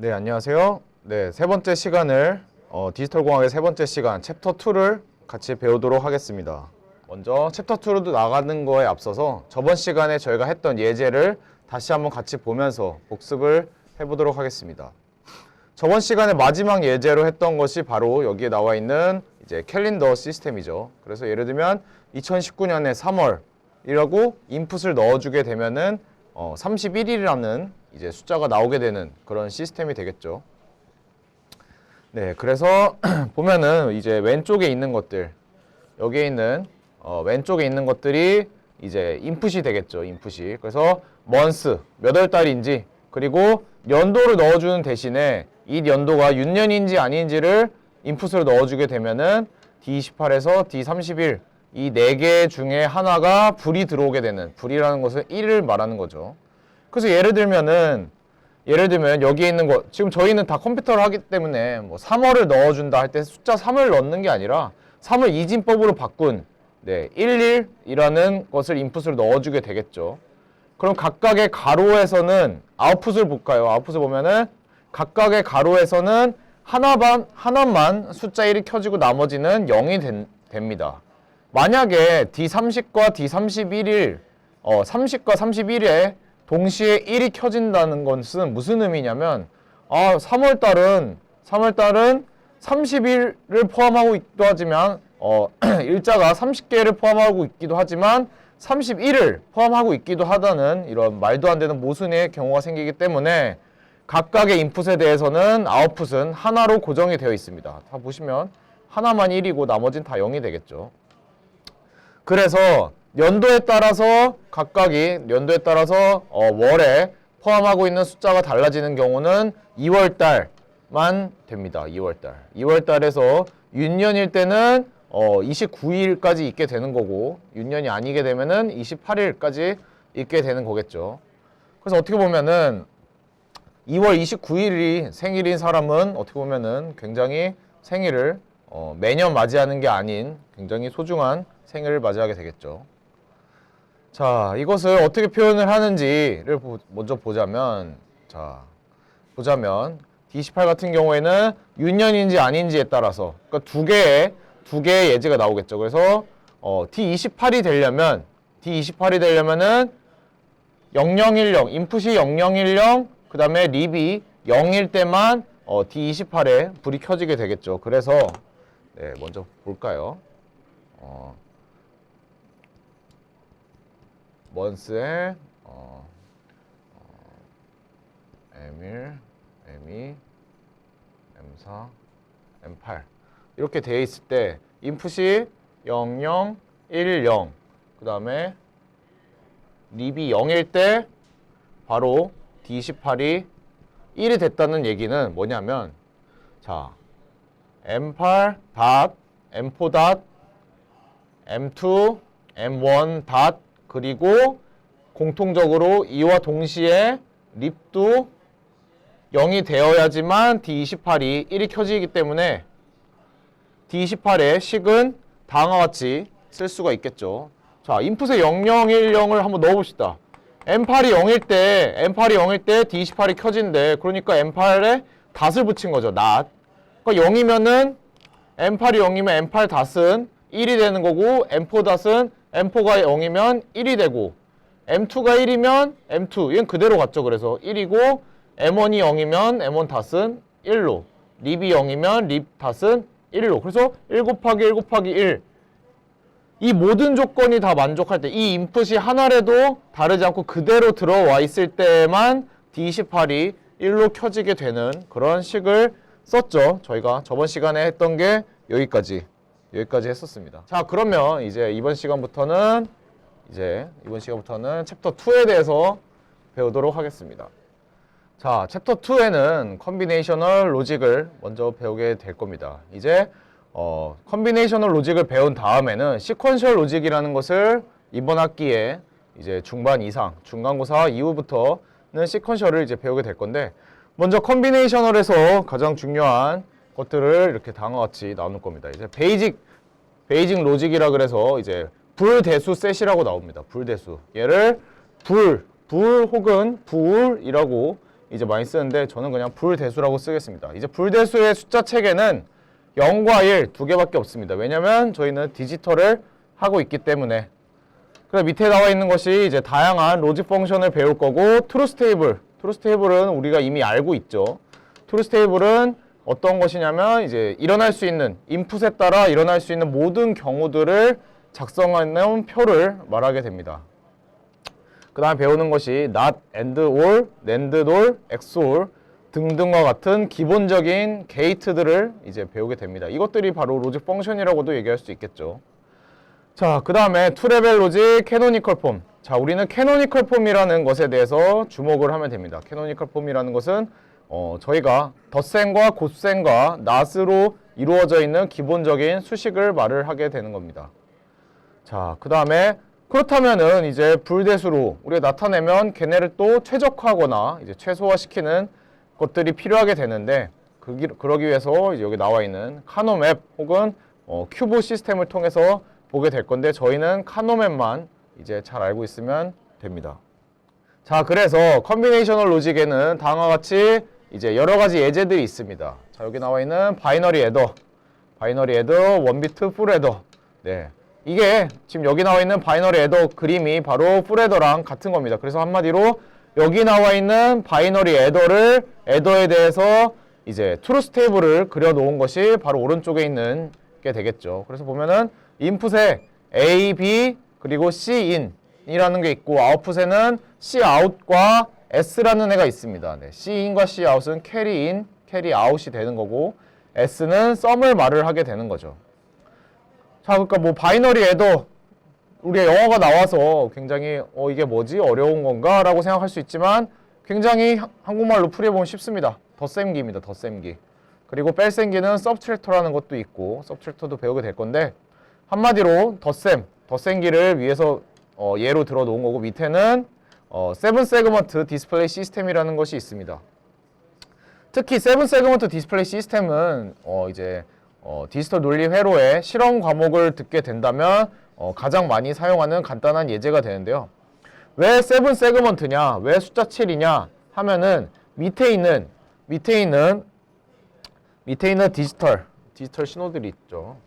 네, 안녕하세요. 네, 세 번째 시간을 디지털 공학의 세 번째 시간 챕터 2를 같이 배우도록 하겠습니다. 먼저 챕터 2로 나가는 거에 앞서서 저번 시간에 저희가 했던 예제를 다시 한번 같이 보면서 복습을 해보도록 하겠습니다. 저번 시간에 마지막 예제로 했던 것이 바로 여기에 나와 있는 이제 캘린더 시스템이죠. 그래서 예를 들면 2019년의 3월이라고 인풋을 넣어주게 되면은 31일이라는 이제 숫자가 나오게 되는 그런 시스템이 되겠죠. 네, 그래서 보면은 이제 왼쪽에 있는 것들, 여기에 있는 왼쪽에 있는 것들이 이제 인풋이 되겠죠. 인풋이. 그래서 month, 몇 월 달인지, 그리고 연도를 넣어주는 대신에 이 연도가 윤년인지 아닌지를 인풋으로 넣어주게 되면은 D28에서 D31 이 4개 중에 하나가 불이 들어오게 되는, 불이라는 것은 1을 말하는 거죠. 그래서 예를 들면 여기에 있는 거, 지금 저희는 다 컴퓨터로 하기 때문에 뭐 3월을 넣어준다 할 때 숫자 3을 넣는 게 아니라 3을 이진법으로 바꾼 11이라는 것을 인풋으로 넣어주게 되겠죠. 그럼 각각의 가로에서는 아웃풋을 볼까요? 아웃풋을 보면은 각각의 가로에서는 하나만 숫자 1이 켜지고 나머지는 0이 됩니다. 만약에 D30과 D31일, 30과 31에 동시에 1이 켜진다는 것은 무슨 의미냐면 3월달은 30일을 포함하고 있기도 하지만 일자가 30개를 포함하고 있기도 하지만 31을 포함하고 있기도 하다는 이런 말도 안 되는 모순의 경우가 생기기 때문에 각각의 인풋에 대해서는 아웃풋은 하나로 고정이 되어 있습니다. 다 보시면 하나만 1이고 나머지는 다 0이 되겠죠. 그래서 연도에 따라서 월에 포함하고 있는 숫자가 달라지는 경우는 2월달만 됩니다. 2월달에서 윤년일 때는 29일까지 있게 되는 거고, 윤년이 아니게 되면은 28일까지 있게 되는 거겠죠. 그래서 어떻게 보면은 2월 29일이 생일인 사람은 어떻게 보면은 굉장히 생일을 매년 맞이하는 게 아닌 굉장히 소중한 생일을 맞이하게 되겠죠. 자, 이것을 어떻게 표현을 하는지를 먼저 보자면, D28 같은 경우에는 윤년인지 아닌지에 따라서, 그러니까 두 개의 예제가 나오겠죠. 그래서 D28이 되려면은 0010, 인풋이 0010, 그 다음에 립이 0일 때만 D28에 불이 켜지게 되겠죠. 그래서 네, 먼저 볼까요? month에 M1, M2, M4, M8 이렇게 되어 있을 때 인풋이 00, 10, 그 다음에 립이 0일 때 바로 D28이 1이 됐다는 얘기는 뭐냐면, 자, M8 닷, M4 닷, M2, M1 닷, 그리고 공통적으로 이와 동시에 립도 0이 되어야지만 D28이 1이 켜지기 때문에 D28의 식은 다음과 같이 쓸 수가 있겠죠. 자, 인풋에 0010을 한번 넣어봅시다. M8이 0일 때 D28이 켜진대. 그러니까 M8에 닷을 붙인 거죠. not. 그러니까 0이면은 M8이 0이면 M8 닷은 1이 되는 거고, M4 닷은 M4가 0이면 1이 되고, M2가 1이면 M2, 얘는 그대로 갔죠. 그래서 1이고, M1이 0이면 M1 닷은 1로, 립이 0이면 립 닷은 1로. 그래서 1 곱하기 1 곱하기 1. 이 모든 조건이 다 만족할 때, 이 인풋이 하나라도 다르지 않고 그대로 들어와 있을 때만 D28이 1로 켜지게 되는 그런 식을 썼죠. 저희가 저번 시간에 했던 게 여기까지 했었습니다. 자, 그러면 이제 이번 시간부터는 챕터 2에 대해서 배우도록 하겠습니다. 자, 챕터 2에는 컨비네이셔널 로직을 먼저 배우게 될 겁니다. 이제 컨비네이셔널 로직을 배운 다음에는 시퀀셜 로직이라는 것을 이번 학기에 이제 중반 이상, 중간고사 이후부터는 시퀀셜을 이제 배우게 될 건데, 먼저 컨비네이셔널에서 가장 중요한 것들을 이렇게 다음과 같이 나눌 겁니다. 이제 베이직 로직이라 그래서 이제 불대수 셋이라고 나옵니다. 불대수. 얘를 불 혹은 불이라고 이제 많이 쓰는데 저는 그냥 불대수라고 쓰겠습니다. 이제 불대수의 숫자 체계는 0과 1 두 개밖에 없습니다. 왜냐면 저희는 디지털을 하고 있기 때문에. 그래서 밑에 나와 있는 것이 이제 다양한 로직 펑션을 배울 거고, 트루스 테이블. 트루스 테이블은 우리가 이미 알고 있죠. 트루스 테이블은 어떤 것이냐면 이제 일어날 수 있는 인풋에 따라 일어날 수 있는 모든 경우들을 작성하는 표를 말하게 됩니다. 그 다음에 배우는 것이 not, and, or, NAND, or, XOR 등등과 같은 기본적인 게이트들을 이제 배우게 됩니다. 이것들이 바로 로직 펑션이라고도 얘기할 수 있겠죠. 자, 그 다음에 투레벨 로직, 캐노니컬 폼. 자, 우리는 캐노니컬 폼이라는 것에 대해서 주목을 하면 됩니다. 캐노니컬 폼이라는 것은 저희가 덧셈과 곱셈과 not으로 이루어져 있는 기본적인 수식을 말을 하게 되는 겁니다. 자, 그 다음에 그렇다면은 이제 불대수로 우리가 나타내면 걔네를 또 최적화하거나 이제 최소화시키는 것들이 필요하게 되는데, 그러기 위해서 이제 여기 나와 있는 카노맵 혹은 큐브 시스템을 통해서 보게 될 건데, 저희는 카노맵만 이제 잘 알고 있으면 됩니다. 자, 그래서 컨비네이셔널 로직에는 다음과 같이 이제 여러 가지 예제들이 있습니다. 자, 여기 나와 있는 바이너리 애더, 원비트 풀 애더. 네. 이게 지금 여기 나와 있는 바이너리 애더 그림이 바로 풀 애더랑 같은 겁니다. 그래서 한마디로 여기 나와 있는 바이너리 애더에 대해서 이제 트루스 테이블을 그려 놓은 것이 바로 오른쪽에 있는 게 되겠죠. 그래서 보면은 인풋에 A, B 그리고 C in이라는 게 있고, 아웃풋에는 C out과 S라는 애가 있습니다. 네, C in과 C out은 캐리 in, 캐리 out이 되는 거고, S는 썸을 말을 하게 되는 거죠. 자, 그러니까 뭐 바이너리 애더, 우리가 영어가 나와서 굉장히 이게 뭐지? 어려운 건가? 라고 생각할 수 있지만 굉장히 한국말로 풀이해보면 쉽습니다. 덧셈기입니다. 덧셈기. 그리고 뺄셈기는 서브트랙터라는 것도 있고, 서브트랙터도 배우게 될 건데, 한마디로 덧셈기를 위해서 예로 들어 놓은 거고, 밑에는 세븐 세그먼트 디스플레이 시스템이라는 것이 있습니다. 특히 세븐 세그먼트 디스플레이 시스템은 이제 디지털 논리 회로의 실험 과목을 듣게 된다면 가장 많이 사용하는 간단한 예제가 되는데요. 왜 세븐 세그먼트냐, 왜 숫자 7이냐 하면은 밑에 있는 디지털 신호들이 있죠.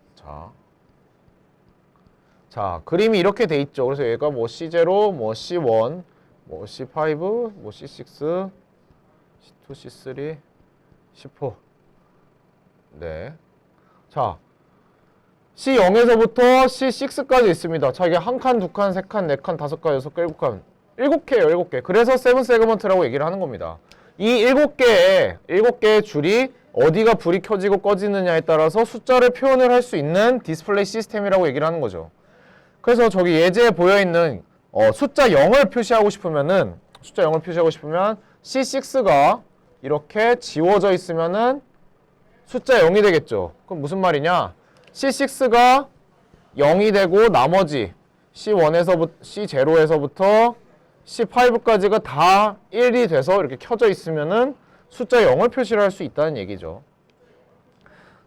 자, 그림이 이렇게 돼 있죠. 그래서 얘가 뭐 C0, 뭐 C1, 뭐 C5, 뭐 C6, C2, C3, C4. 네. 자, C0에서부터 C6까지 있습니다. 자, 이게 한 칸, 두 칸, 세 칸, 네 칸, 다섯 칸, 여섯 칸, 일곱 칸. 7개예요, 7개. 그래서 세븐 세그먼트라고 얘기를 하는 겁니다. 이 7개의 줄이 어디가 불이 켜지고 꺼지느냐에 따라서 숫자를 표현을 할 수 있는 디스플레이 시스템이라고 얘기를 하는 거죠. 그래서 저기 예제에 보여있는 숫자 0을 표시하고 싶으면 C6가 이렇게 지워져 있으면은 숫자 0이 되겠죠. 그럼 무슨 말이냐? C6가 0이 되고 나머지 C0에서부터 C5까지가 다 1이 돼서 이렇게 켜져 있으면은 숫자 0을 표시를 할 수 있다는 얘기죠.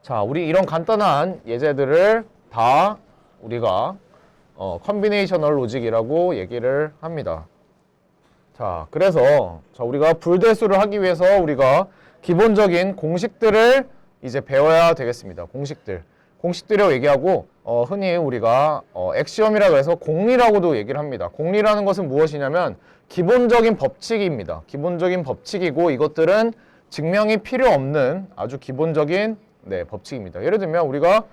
자, 우리 이런 간단한 예제들을 다 우리가 컨비네이셔널 로직이라고 얘기를 합니다. 자, 그래서 우리가 불대수를 하기 위해서 우리가 기본적인 공식들을 이제 배워야 되겠습니다. 공식들이라고 얘기하고 흔히 우리가 액시엄이라고 해서 공리라고도 얘기를 합니다. 공리라는 것은 무엇이냐면 기본적인 법칙입니다. 기본적인 법칙이고, 이것들은 증명이 필요 없는 아주 기본적인 법칙입니다. 예를 들면 우리가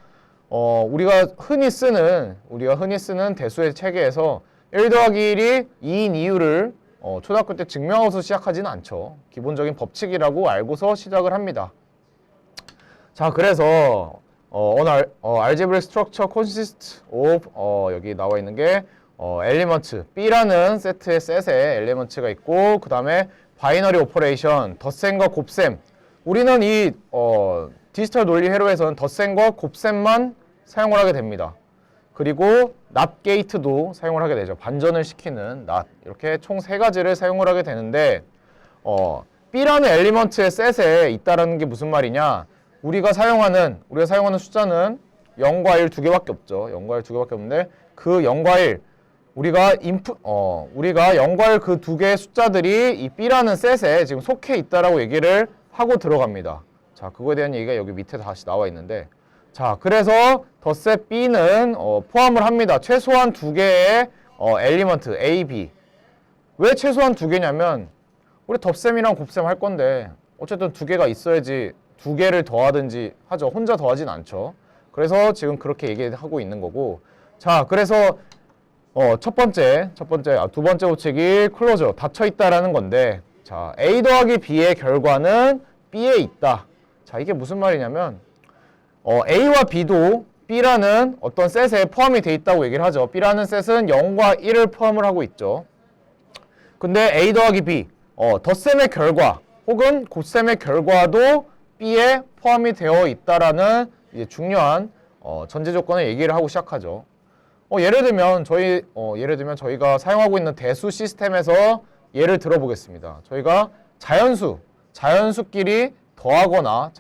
흔히 쓰는 대수의 체계에서 1 더하기 1이 2인 이유를 초등학교 때 증명하고서 시작하지는 않죠. 기본적인 법칙이라고 알고서 시작을 합니다. 자, 그래서 algebraic structure consists of 여기 나와 있는 게 elements B라는 셋의 엘리먼트가 있고, 그 다음에 바이너리 오퍼레이션, 덧셈과 곱셈. 우리는 이 디지털 논리 회로에서는 덧셈과 곱셈만 사용을 하게 됩니다. 그리고 not gate도 사용을 하게 되죠. 반전을 시키는 not. 이렇게 총 3가지를 사용을 하게 되는데, B라는 엘리먼트의 셋에 있다라는 게 무슨 말이냐? 우리가 사용하는 숫자는 0과 1 두 개밖에 없죠. 0과 1 두 개밖에 없는데, 그 0과 1 우리가 우리가 0과 1 그 두 개의 숫자들이 이 B라는 셋에 지금 속해 있다라고 얘기를 하고 들어갑니다. 자, 그거에 대한 얘기가 여기 밑에 다시 나와 있는데, 자, 그래서 덧셋 B는 포함을 합니다. 최소한 두 개의 엘리먼트 A, B. 왜 최소한 두 개냐면 우리 덧셈이랑 곱셈 할 건데 어쨌든 두 개가 있어야지 두 개를 더하든지 하죠. 혼자 더하진 않죠. 그래서 지금 그렇게 얘기하고 있는 거고. 자, 그래서 두 번째 법칙이 클로저, 닫혀 있다라는 건데, 자, A 더하기 B의 결과는 B에 있다. 자, 이게 무슨 말이냐면, A와 B도 B라는 어떤 셋에 포함이 돼 있다고 얘기를 하죠. B라는 셋은 0과 1을 포함을 하고 있죠. 근데 A 더하기 B, 덧셈의 결과, 혹은 곱셈의 결과도 B에 포함이 되어 있다라는 이제 중요한 전제 조건을 얘기를 하고 시작하죠. 예를 들면 저희가 사용하고 있는 대수 시스템에서 예를 들어보겠습니다. 저희가 자연수끼리 자연수끼리 더하거나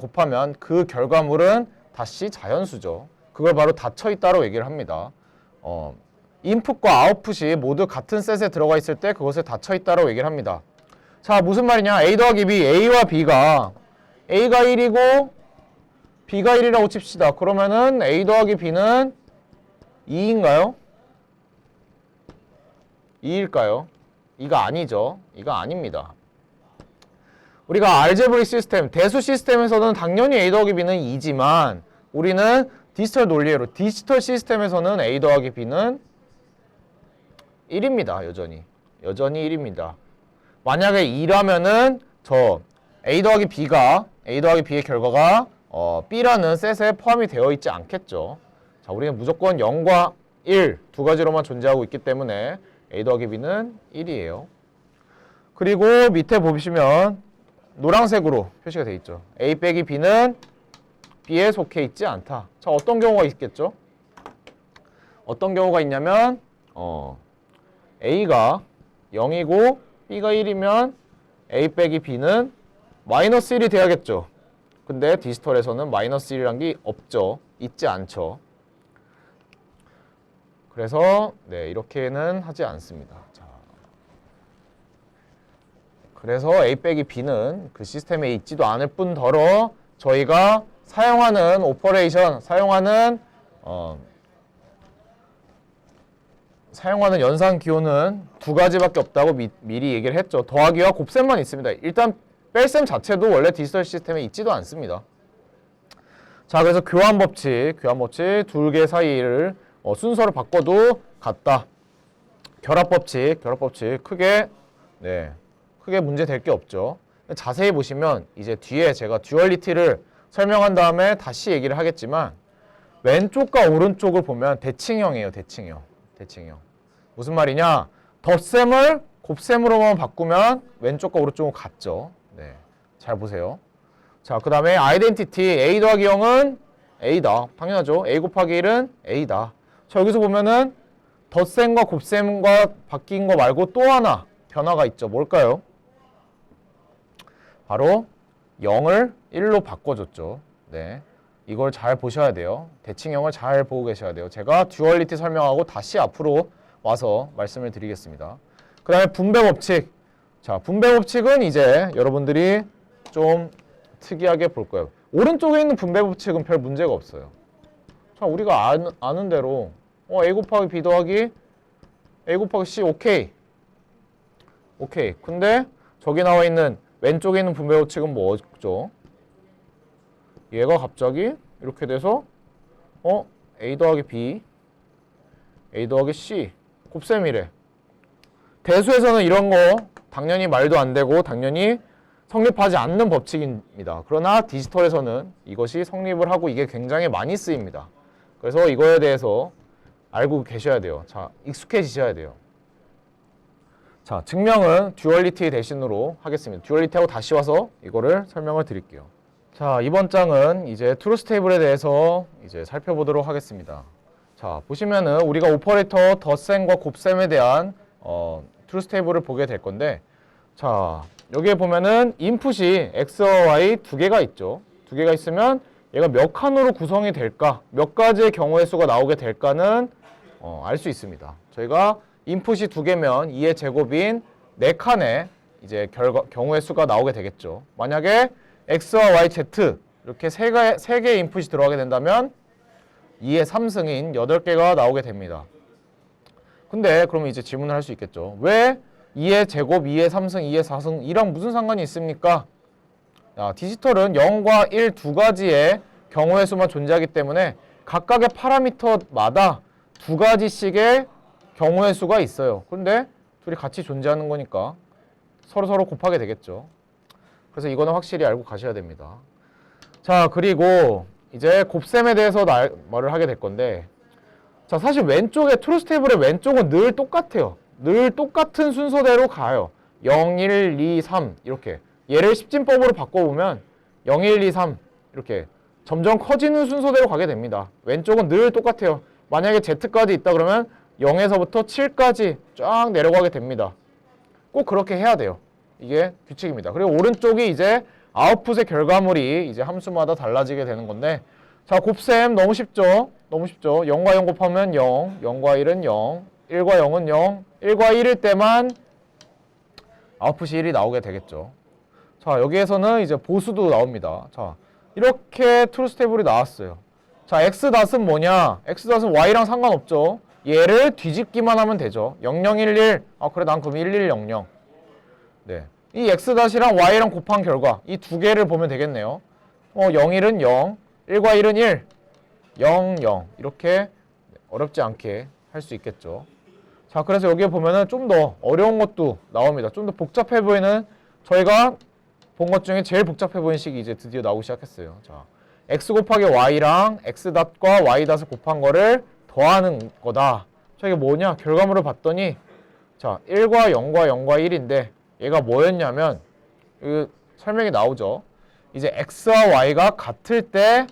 곱하면 그 결과물은 다시 자연수죠. 그걸 바로 닫혀 있다고 얘기를 합니다. 인풋과 아웃풋이 모두 같은 셋에 들어가 있을 때 그것을 닫혀 있다고 얘기를 합니다. 자, 무슨 말이냐? A 더하기 B, A와 B가 A가 1이고 B가 1이라고 칩시다. 그러면은 A 더하기 B는 2인가요? 2일까요? 이가 아니죠. 이가 아닙니다. 우리가 알제브릭 시스템, 대수 시스템에서는 당연히 A 더하기 B는 2지만 우리는 디지털 논리로 디지털 시스템에서는 A 더하기 B는 1입니다. 여전히 1입니다. 만약에 2라면은 A 더하기 B의 결과가 B라는 셋에 포함이 되어 있지 않겠죠. 자, 우리는 무조건 0과 1 두 가지로만 존재하고 있기 때문에 A 더하기 B는 1이에요. 그리고 밑에 보시면 노란색으로 표시가 되어 있죠. A 빼기 B는 B에 속해 있지 않다. 자, 어떤 경우가 있겠죠? 어떤 경우가 있냐면 A가 0이고 B가 1이면 A 빼기 B는 마이너스 1이 돼야겠죠. 근데 디지털에서는 마이너스 1이란 게 없죠. 있지 않죠. 그래서 이렇게는 하지 않습니다. 자, 그래서 A 빼기 B는 그 시스템에 있지도 않을 뿐더러 저희가 사용하는 오퍼레이션, 사용하는 연산 기호는 두 가지밖에 없다고 미리 얘기를 했죠. 더하기와 곱셈만 있습니다. 일단 뺄셈 자체도 원래 디지털 시스템에 있지도 않습니다. 자, 그래서 교환 법칙 두 개 사이를 순서를 바꿔도 같다. 결합 법칙 크게 문제 될 게 없죠. 자세히 보시면 이제 뒤에 제가 듀얼리티를 설명한 다음에 다시 얘기를 하겠지만 왼쪽과 오른쪽을 보면 대칭형이에요. 대칭형. 무슨 말이냐? 덧셈을 곱셈으로만 바꾸면 왼쪽과 오른쪽은 같죠. 잘 보세요. 자, 그 다음에 아이덴티티 A 더하기 0은 A다. 당연하죠. A 곱하기 1은 A다. 자, 여기서 보면은 덧셈과 곱셈과 바뀐 거 말고 또 하나 변화가 있죠. 뭘까요? 바로 0을 1로 바꿔줬죠. 이걸 잘 보셔야 돼요. 대칭형을 잘 보고 계셔야 돼요. 제가 듀얼리티 설명하고 다시 앞으로 와서 말씀을 드리겠습니다. 그 다음에 분배 법칙. 자, 분배 법칙은 이제 여러분들이 좀 특이하게 볼 거예요. 오른쪽에 있는 분배 법칙은 별 문제가 없어요. 자, 우리가 아는 대로 A 곱하기 B 더하기 A 곱하기 C 오케이. 근데 저기 나와 있는 왼쪽에 있는 분배 법칙은 뭐죠? 얘가 갑자기 이렇게 돼서 A 더하기 B, A 더하기 C 곱셈이래. 대수에서는 이런 거 당연히 말도 안 되고 당연히 성립하지 않는 법칙입니다. 그러나 디지털에서는 이것이 성립을 하고 이게 굉장히 많이 쓰입니다. 그래서 이거에 대해서 알고 계셔야 돼요. 자, 익숙해지셔야 돼요. 자, 증명은 듀얼리티 대신으로 하겠습니다. 듀얼리티하고 다시 와서 이거를 설명을 드릴게요. 자, 이번 장은 이제 트루스 테이블에 대해서 이제 살펴보도록 하겠습니다. 자, 보시면은 우리가 오퍼레이터 덧셈과 곱셈에 대한 트루스 테이블을 보게 될 건데, 자, 여기에 보면은 인풋이 X와 Y 두 개가 있죠. 두 개가 있으면 얘가 몇 칸으로 구성이 될까, 몇 가지의 경우의 수가 나오게 될까는 알 수 있습니다. 저희가 인풋이 2개면 2의 제곱인 4칸의 이제 경우의 수가 나오게 되겠죠. 만약에 x와 y, z 이렇게 3개의 인풋이 들어가게 된다면 2의 3승인 8개가 나오게 됩니다. 근데 그러면 이제 질문을 할 수 있겠죠. 왜 2의 제곱, 2의 3승, 2의 4승 이랑 무슨 상관이 있습니까? 디지털은 0과 1 두 가지의 경우의 수만 존재하기 때문에 각각의 파라미터마다 2가지씩의 경우의 수가 있어요. 그런데 둘이 같이 존재하는 거니까 서로 곱하게 되겠죠. 그래서 이거는 확실히 알고 가셔야 됩니다. 자, 그리고 이제 곱셈에 대해서 말을 하게 될 건데, 자, 사실 왼쪽에 트루스 테이블의 왼쪽은 늘 똑같아요. 늘 똑같은 순서대로 가요. 0, 1, 2, 3 이렇게. 얘를 십진법으로 바꿔보면 0, 1, 2, 3 이렇게 점점 커지는 순서대로 가게 됩니다. 왼쪽은 늘 똑같아요. 만약에 Z까지 있다 그러면 0에서부터 7까지 쫙 내려가게 됩니다. 꼭 그렇게 해야 돼요. 이게 규칙입니다. 그리고 오른쪽이 이제 아웃풋의 결과물이 이제 함수마다 달라지게 되는 건데, 자, 곱셈 너무 쉽죠? 너무 쉽죠? 0과 0 곱하면 0, 0과 1은 0, 1과 0은 0, 1과 1일 때만 아웃풋이 1이 나오게 되겠죠. 자, 여기에서는 이제 보수도 나옵니다. 자, 이렇게 트루스 테이블이 나왔어요. 자, x닷은 뭐냐? x닷은 y랑 상관없죠. 얘를 뒤집기만 하면 되죠. 0011. 그래, 난 그럼 1100. 네. 이 x닷이랑 y랑 곱한 결과 이 두 개를 보면 되겠네요. 01은 0, 1과 1은 1, 0, 0 이렇게 어렵지 않게 할 수 있겠죠. 자, 그래서 여기에 보면은 좀 더 어려운 것도 나옵니다. 좀 더 복잡해 보이는, 저희가 본 것 중에 제일 복잡해 보이는 식이 이제 드디어 나오기 시작했어요. 자, x 곱하기 y랑 x닷과 y닷을 곱한 거를 더하는 거다. 자, 이게 뭐냐? 결과물을 봤더니, 자, 1과 0과 0과 1인데 얘가 뭐였냐면, 설명이 나오죠. 이제 x와 y가 같을 때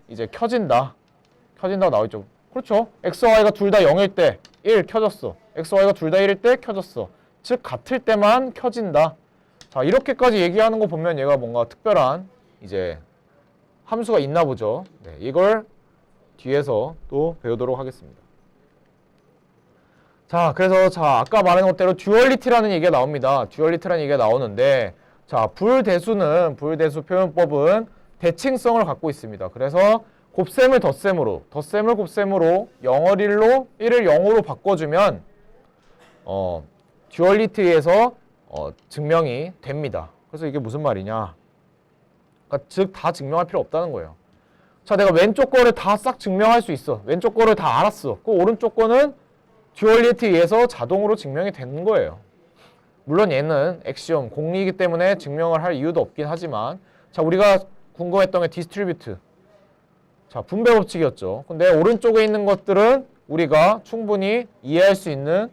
이제 켜진다. 켜진다고 나오죠. 그렇죠. x와 y가 둘 다 0일 때 1 켜졌어. x와 y가 둘 다 1일 때 켜졌어. 즉 같을 때만 켜진다. 자, 이렇게까지 얘기하는 거 보면 얘가 뭔가 특별한 이제 함수가 있나 보죠. 네, 이걸 뒤에서 또 배우도록 하겠습니다. 자, 그래서 아까 말한 것대로 듀얼리티라는 얘기가 나옵니다. 듀얼리티라는 얘기가 나오는데, 자, 불대수 표현법은 대칭성을 갖고 있습니다. 그래서 곱셈을 덧셈으로, 덧셈을 곱셈으로 0을 1로, 1을 0으로 바꿔주면 듀얼리티에서 증명이 됩니다. 그래서 이게 무슨 말이냐? 그러니까 즉 다 증명할 필요 없다는 거예요. 자, 내가 왼쪽 거를 다 싹 증명할 수 있어. 왼쪽 거를 다 알았어. 그 오른쪽 거는 듀얼리티에 의해서 자동으로 증명이 되는 거예요. 물론 얘는 액시엄, 공리이기 때문에 증명을 할 이유도 없긴 하지만, 자, 우리가 궁금했던 게 디스트리뷰트. 자, 분배 법칙이었죠. 근데 오른쪽에 있는 것들은 우리가 충분히 이해할 수 있는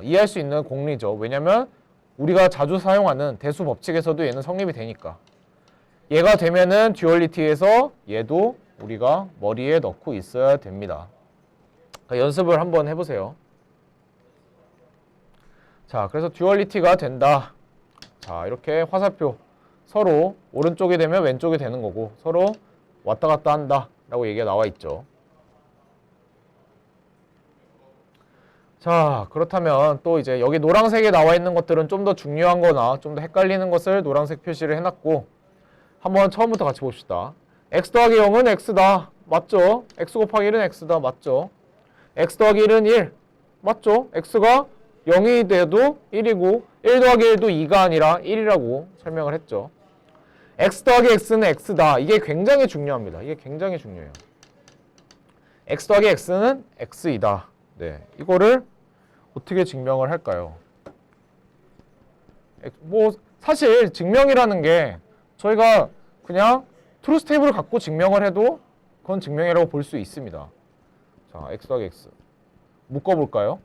이해할 수 있는 공리죠. 왜냐면 우리가 자주 사용하는 대수 법칙에서도 얘는 성립이 되니까. 얘가 되면은 듀얼리티에서 얘도 우리가 머리에 넣고 있어야 됩니다. 그러니까 연습을 한번 해보세요. 자, 그래서 듀얼리티가 된다. 자, 이렇게 화살표 서로 오른쪽이 되면 왼쪽이 되는 거고 서로 왔다 갔다 한다 라고 얘기가 나와 있죠. 자, 그렇다면 또 이제 여기 노란색에 나와 있는 것들은 좀 더 중요한 거나 좀 더 헷갈리는 것을 노란색 표시를 해놨고, 한번 처음부터 같이 봅시다. x 더하기 0은 x다. 맞죠? x 곱하기 1은 x다. 맞죠? x 더하기 1은 1. 맞죠? x가 0이 돼도 1이고 1 더하기 1도 2가 아니라 1이라고 설명을 했죠. x 더하기 x는 x다. 이게 굉장히 중요합니다. 이게 굉장히 중요해요. x 더하기 x는 x이다. 네, 이거를 어떻게 증명을 할까요? 뭐 사실 증명이라는 게 저희가 그냥 트루스 테이블을 갖고 증명을 해도 그건 증명이라고 볼 수 있습니다. 자, x 더하기 x 묶어볼까요?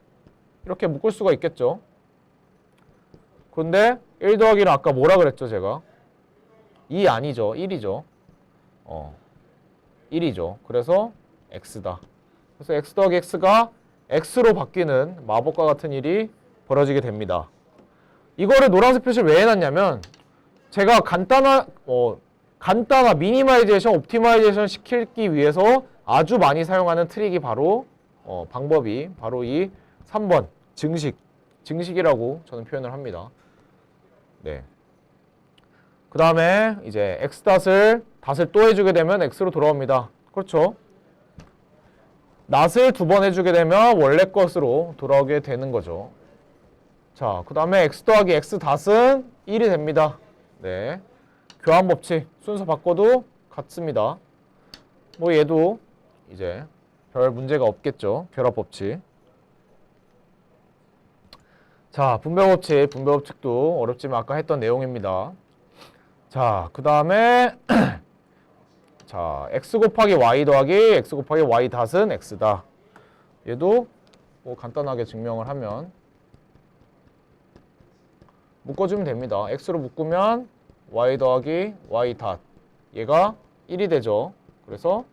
이렇게 묶을 수가 있겠죠. 그런데 1 더하기는 아까 뭐라 그랬죠, 제가? 2 아니죠. 1이죠. 1이죠. 그래서 x다. 그래서 x 더하기 x가 x로 바뀌는 마법과 같은 일이 벌어지게 됩니다. 이거를 노란색 표시를 왜 해놨냐면 제가 간단한 간단한 미니마이제이션, 옵티마이제이션 시키기 위해서 아주 많이 사용하는 트릭이 바로 방법이 바로 이 3번 증식이라고 저는 표현을 합니다. 네. 그 다음에 이제 x닷을 또 해주게 되면 x로 돌아옵니다. 그렇죠? 낫을 2번 해주게 되면 원래 것으로 돌아오게 되는 거죠. 자, 그 다음에 x 더하기 x 닷은 1이 됩니다. 네. 교환 법칙 순서 바꿔도 같습니다. 뭐 얘도 이제 별 문제가 없겠죠. 결합 법칙. 자, 분배 법칙도 어렵지만 아까 했던 내용입니다. 자, 그 다음에 자, x 곱하기 y 더하기 x 곱하기 y 닷은 x다. 얘도 뭐 간단하게 증명을 하면 묶어주면 됩니다. x로 묶으면 y 더하기 y 닷 얘가 1이 되죠. 그래서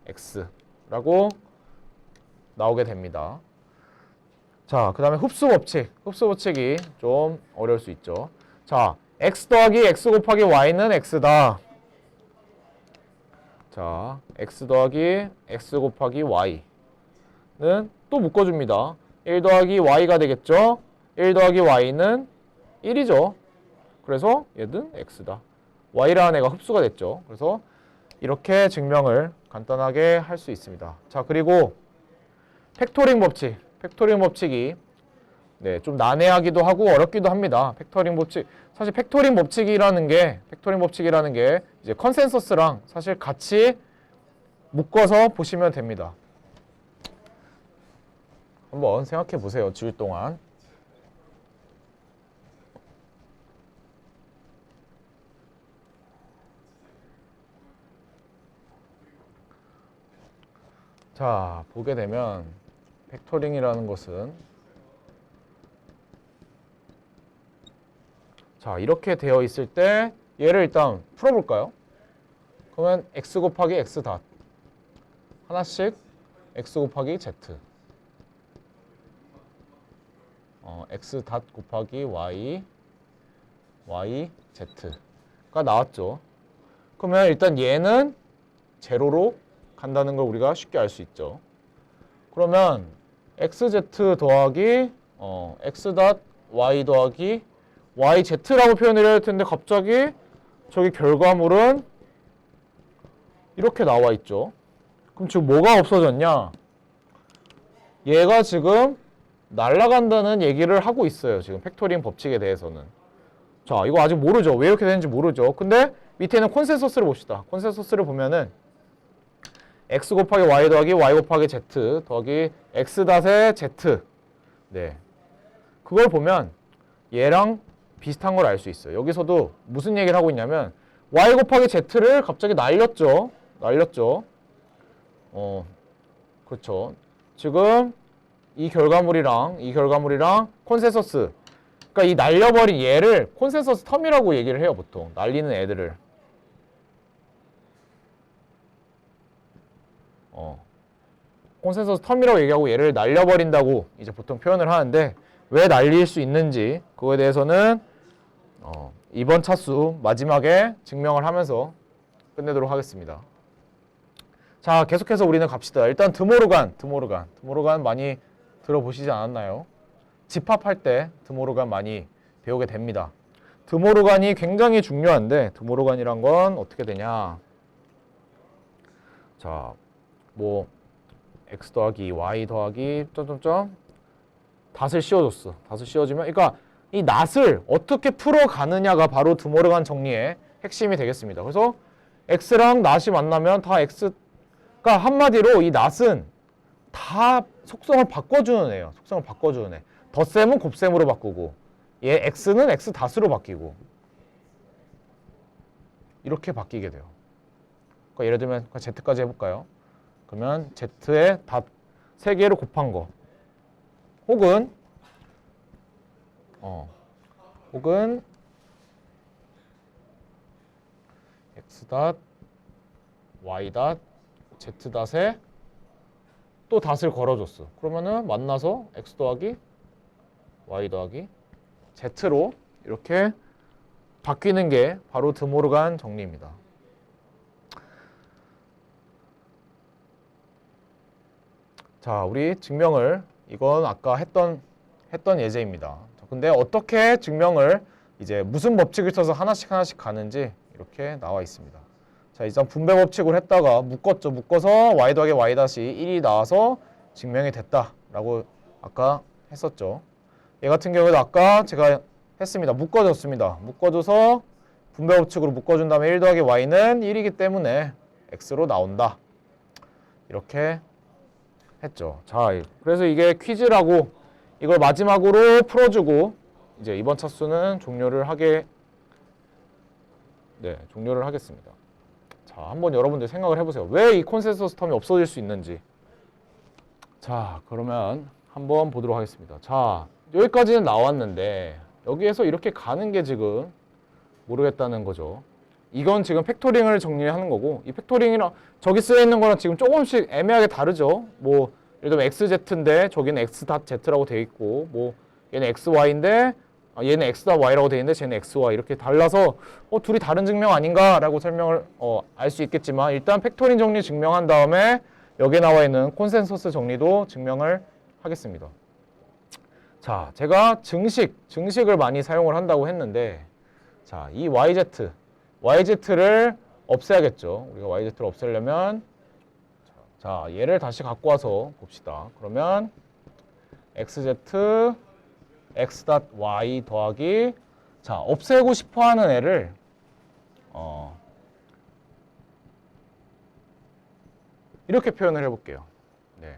x라고 나오게 됩니다. 자, 그 다음에 흡수 법칙이 좀 어려울 수 있죠. 자, x 더하기 x 곱하기 y는 x다. 자, x 더하기 x 곱하기 y는 또 묶어줍니다. 1 더하기 y가 되겠죠. 1 더하기 y는 1이죠. 그래서 얘는 x다. y라는 애가 흡수가 됐죠. 그래서 이렇게 증명을 간단하게 할 수 있습니다. 자, 그리고 팩토링 법칙이 네, 좀 난해하기도 하고 어렵기도 합니다. 팩토링 법칙. 사실 팩토링 법칙이라는 게 이제 컨센서스랑 사실 같이 묶어서 보시면 됩니다. 한번 생각해 보세요. 지울 동안. 자, 보게 되면 팩토링이라는 것은 자, 이렇게 되어 있을 때 얘를 일단 풀어볼까요? 그러면 x 곱하기 x 닷 하나씩 x 곱하기 z x 닷 곱하기 y z가 나왔죠. 그러면 일단 얘는 제로로 간다는 걸 우리가 쉽게 알 수 있죠. 그러면 xz 더하기 x 닷 y 더하기 yz라고 표현을 해야 할 텐데 갑자기 저기 결과물은 이렇게 나와 있죠. 그럼 지금 뭐가 없어졌냐? 얘가 지금 날아간다는 얘기를 하고 있어요. 지금 팩토링 법칙에 대해서는. 자, 이거 아직 모르죠. 왜 이렇게 되는지 모르죠. 근데 밑에는 콘센서스를 봅시다. 콘센서스를 보면은 x 곱하기 y 더하기 y 곱하기 z 더하기 x 닷의 z. 네. 그걸 보면 얘랑 비슷한 걸 알 수 있어요. 여기서도 무슨 얘기를 하고 있냐면 y 곱하기 z를 갑자기 날렸죠. 그렇죠. 지금 이 결과물이랑 콘센서스. 그러니까 이 날려버린 얘를 콘센서스 텀이라고 얘기를 해요. 보통 날리는 애들을. 콘센서스 텀이라고 얘기하고 얘를 날려버린다고 이제 보통 표현을 하는데 왜 날릴 수 있는지 그거에 대해서는 이번 차수 마지막에 증명을 하면서 끝내도록 하겠습니다. 자, 계속해서 우리는 갑시다. 일단 드모르간 많이 들어보시지 않았나요? 집합할 때 드모르간 많이 배우게 됩니다. 드모르간이 굉장히 중요한데 드모르간이란 건 어떻게 되냐? 자, 뭐 x 더하기 y 더하기 점점점 닷을 씌워줬어. 닷을 씌워주면 그러니까 이 낫을 어떻게 풀어가느냐가 바로 드모르간 정리의 핵심이 되겠습니다. 그래서 x랑 낫이 만나면 다 x, 그러니까 한마디로 이 낫은 다 속성을 바꿔주는 애예요. 속성을 바꿔주는 애. 덧셈은 곱셈으로 바꾸고 얘 x는 x 닷으로 바뀌고 이렇게 바뀌게 돼요. 그러니까 예를 들면 z까지 해볼까요? 그러면 z의 닷 3개를 곱한 거 혹은 x 닷, y 닷, z 닷에 또 닷을 걸어줬어. 그러면은 만나서 x 더하기 y 더하기 z로 이렇게 바뀌는 게 바로 드모르간 정리입니다. 자, 우리 증명을 이건 아까 했던 예제입니다. 근데 어떻게 증명을 이제 무슨 법칙을 써서 하나씩 가는지 이렇게 나와 있습니다. 자, 일단 분배 법칙으로 했다가 묶었죠. 묶어서 y 더하기 y 다시 1이 나와서 증명이 됐다라고 아까 했었죠. 얘 같은 경우에도 아까 제가 했습니다. 묶어줬습니다. 묶어줘서 분배 법칙으로 묶어준 다음에 1 더하기 y는 1이기 때문에 x로 나온다. 이렇게 했죠. 자, 그래서 이게 퀴즈라고 이걸 마지막으로 풀어주고 이제 이번 차수는 종료를 하겠습니다. 자, 한번 여러분들 생각을 해보세요. 왜 이 컨센서스 텀이 없어질 수 있는지. 자, 그러면 한번 보도록 하겠습니다. 자, 여기까지는 나왔는데 여기에서 이렇게 가는 게 지금 모르겠다는 거죠. 이건 지금 팩토링을 정리하는 거고, 이 팩토링이랑 저기 쓰여 있는 거랑 지금 조금씩 애매하게 다르죠. 뭐 예를 들면 xz인데 저기는 x.z라고 돼 있고, 뭐 얘는 xy인데 얘는 x.y라고 돼 있는데 쟤는 xy 이렇게 달라서 둘이 다른 증명 아닌가라고 설명을 알 수 있겠지만, 일단 팩토링 정리 증명한 다음에 여기에 나와 있는 콘센서스 정리도 증명을 하겠습니다. 자, 제가 증식을 많이 사용을 한다고 했는데, 자, 이 yz를 없애야겠죠. 우리가 yz를 없애려면, 자, 얘를 다시 갖고 와서 봅시다. 그러면 xz x.y 더하기, 자, 없애고 싶어 하는 애를 이렇게 표현을 해볼게요. 네.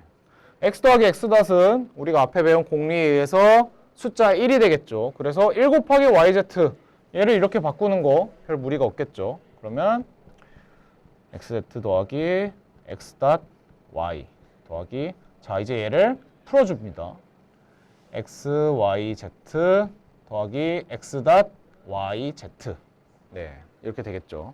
x 더하기 x.은 우리가 앞에 배운 공리에 의해서 숫자 1이 되겠죠. 그래서 1 곱하기 yz, 얘를 이렇게 바꾸는 거 별 무리가 없겠죠. 그러면 xz 더하기 x.y 더하기, 자, 이제 얘를 풀어줍니다. xyz 더하기 x.yz. 네, 이렇게 되겠죠.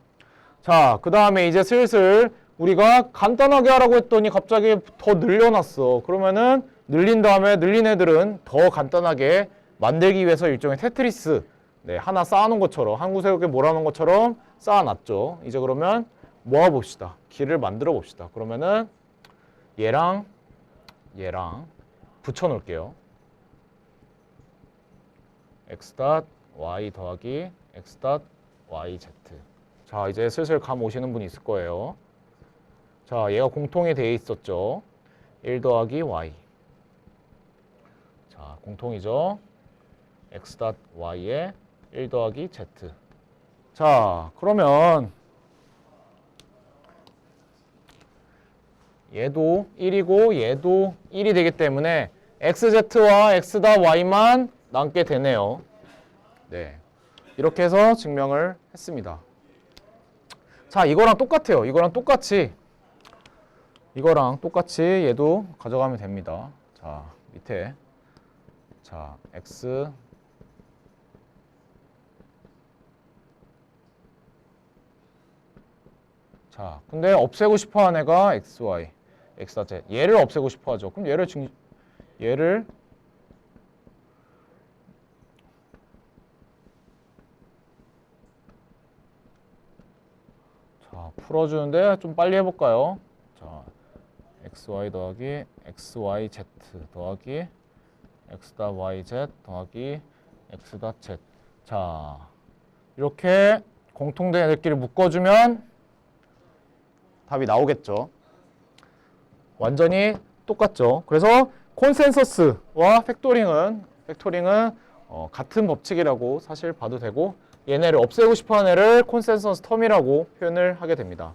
자, 그 다음에 이제 슬슬 우리가 간단하게 하라고 했더니 갑자기 더 늘려놨어. 그러면은 늘린 다음에 늘린 애들은 더 간단하게 만들기 위해서 일종의 테트리스, 네, 하나 쌓아놓은 것처럼, 한 구석에 몰아놓은 것처럼 쌓아놨죠. 이제 그러면 모아봅시다. 길을 만들어 봅시다. 그러면은 얘랑 붙여놓을게요. x.y 더하기 x.yz. 자, 이제 슬슬 감 오시는 분이 있을 거예요. 자, 얘가 공통이 되어 있었죠. 1 더하기 y. 자, 공통이죠. x.y에 1 더하기 z. 자, 그러면 얘도 1이고 얘도 1이 되기 때문에 xz와 x.y만 남게 되네요. 네, 이렇게 해서 증명을 했습니다. 자, 이거랑 똑같아요. 이거랑 똑같이 얘도 가져가면 됩니다. 자, 밑에, 자, x, 자, 근데 없애고 싶어 하는 애가 xy, x.z. 얘를 없애고 싶어 하죠. 그럼 얘를 자, 풀어주는데 좀 빨리 해볼까요? 자, xy 더하기 xyz 더하기 x.yz 더하기 x.z. 자, 이렇게 공통된 애들끼리 묶어주면 답이 나오겠죠. 완전히 똑같죠. 그래서 콘센서스와 팩토링은 같은 법칙이라고 사실 봐도 되고, 얘네를 없애고 싶어하는 애를 콘센서스 텀이라고 표현을 하게 됩니다.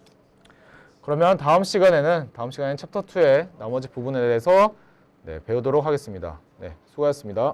그러면 다음 시간에는 챕터 2의 나머지 부분에 대해서 배우도록 하겠습니다. 네, 수고하셨습니다.